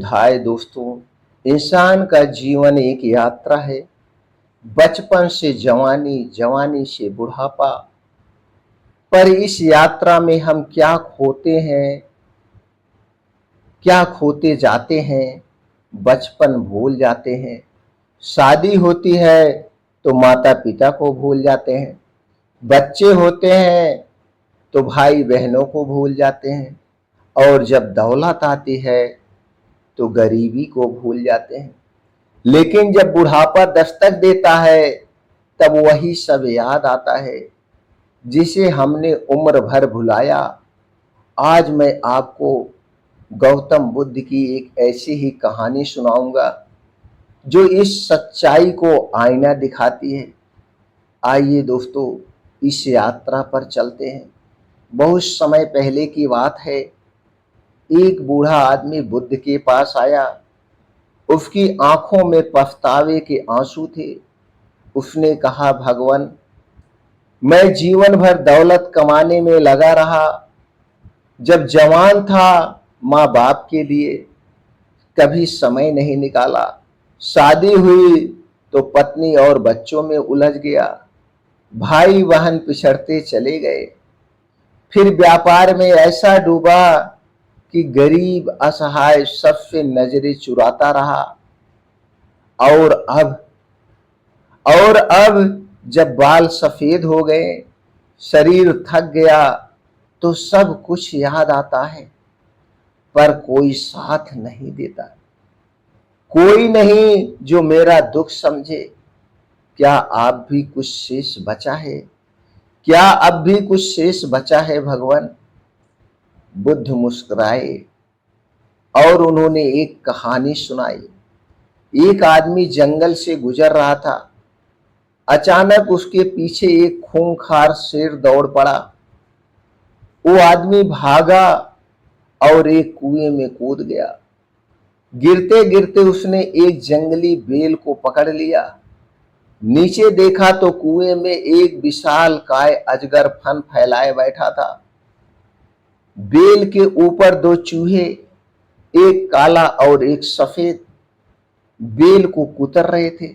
हाय दोस्तों, इंसान का जीवन एक यात्रा है। बचपन से जवानी, जवानी से बुढ़ापा। पर इस यात्रा में हम क्या खोते हैं, क्या खोते जाते हैं। बचपन भूल जाते हैं, शादी होती है तो माता पिता को भूल जाते हैं, बच्चे होते हैं तो भाई बहनों को भूल जाते हैं, और जब दौलत आती है तो गरीबी को भूल जाते हैं। लेकिन जब बुढ़ापा दस्तक देता है तब वही सब याद आता है जिसे हमने उम्र भर भुलाया। आज मैं आपको गौतम बुद्ध की एक ऐसी ही कहानी सुनाऊंगा जो इस सच्चाई को आईना दिखाती है। आइए दोस्तों, इस यात्रा पर चलते हैं। बहुत समय पहले की बात है। एक बूढ़ा आदमी बुद्ध के पास आया। उसकी आंखों में पछतावे के आंसू थे। उसने कहा, भगवान, मैं जीवन भर दौलत कमाने में लगा रहा। जब जवान था माँ बाप के लिए कभी समय नहीं निकाला। शादी हुई तो पत्नी और बच्चों में उलझ गया। भाई बहन पिछड़ते चले गए। फिर व्यापार में ऐसा डूबा कि गरीब असहाय सबसे नजरें चुराता रहा। और अब जब बाल सफेद हो गए, शरीर थक गया, तो सब कुछ याद आता है, पर कोई साथ नहीं देता। कोई नहीं जो मेरा दुख समझे। क्या आप भी कुछ शेष बचा है? क्या अब भी कुछ शेष बचा है भगवान? बुद्ध मुस्कुराए और उन्होंने एक कहानी सुनाई। एक आदमी जंगल से गुजर रहा था। अचानक उसके पीछे एक खूंखार शेर दौड़ पड़ा। वो आदमी भागा और एक कुएं में कूद गया। गिरते गिरते उसने एक जंगली बेल को पकड़ लिया। नीचे देखा तो कुएं में एक विशालकाय अजगर फन फैलाए बैठा था। बेल के ऊपर दो चूहे, एक काला और एक सफेद, बेल को कुतर रहे थे।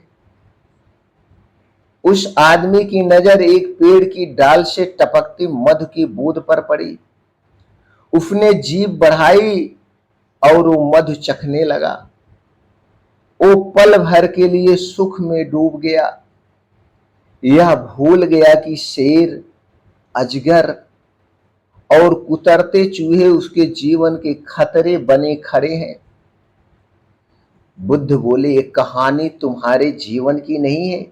उस आदमी की नजर एक पेड़ की डाल से टपकती मधु की बूंद पर पड़ी। उसने जीभ बढ़ाई और वो मधु चखने लगा। वो पल भर के लिए सुख में डूब गया। यह भूल गया कि शेर, अजगर और कुतरते चूहे उसके जीवन के खतरे बने खड़े हैं। बुद्ध बोले, ये कहानी तुम्हारे जीवन की नहीं है।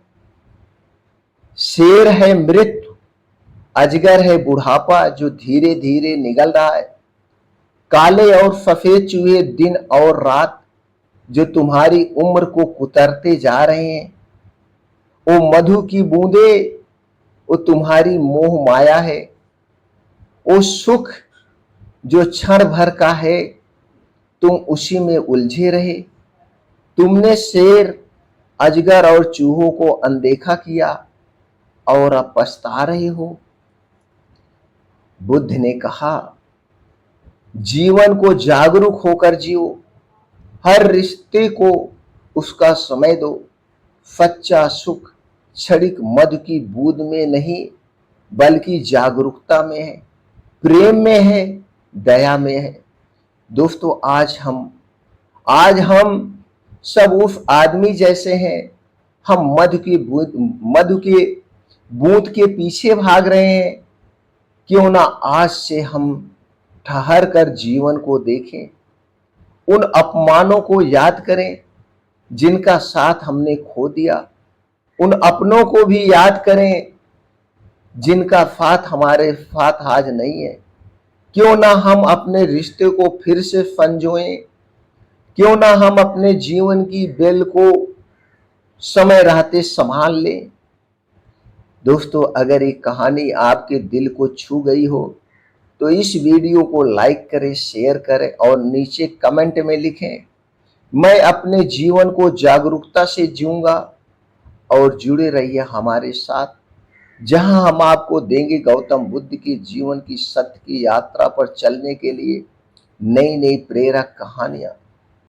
शेर है मृत्यु, अजगर है बुढ़ापा जो धीरे धीरे निगल रहा है। काले और सफेद चूहे दिन और रात जो तुम्हारी उम्र को कुतरते जा रहे हैं। वो मधु की बूंदे, वो तुम्हारी मोह माया है। वो सुख जो क्षण भर का है, तुम उसी में उलझे रहे। तुमने शेर, अजगर और चूहों को अनदेखा किया और अब पछता रहे हो। बुद्ध ने कहा, जीवन को जागरूक होकर जियो। हर रिश्ते को उसका समय दो। सच्चा सुख क्षणिक मधु की बूंद में नहीं, बल्कि जागरूकता में है, प्रेम में है, दया में है। दोस्तों, आज हम सब उस आदमी जैसे हैं। हम मधु के बूंद के पीछे भाग रहे हैं। क्यों ना आज से हम ठहर कर जीवन को देखें। उन अपमानों को याद करें जिनका साथ हमने खो दिया। उन अपनों को भी याद करें जिनका साथ हमारे साथ आज नहीं है। क्यों ना हम अपने रिश्ते को फिर से संजोएं। क्यों ना हम अपने जीवन की बेल को समय रहते संभाल लें। दोस्तों, अगर ये कहानी आपके दिल को छू गई हो तो इस वीडियो को लाइक करें, शेयर करें और नीचे कमेंट में लिखें, मैं अपने जीवन को जागरूकता से जीऊंगा। और जुड़े रहिए हमारे साथ, जहां हम आपको देंगे गौतम बुद्ध के जीवन की सत्य की यात्रा पर चलने के लिए नई नई प्रेरक कहानियां।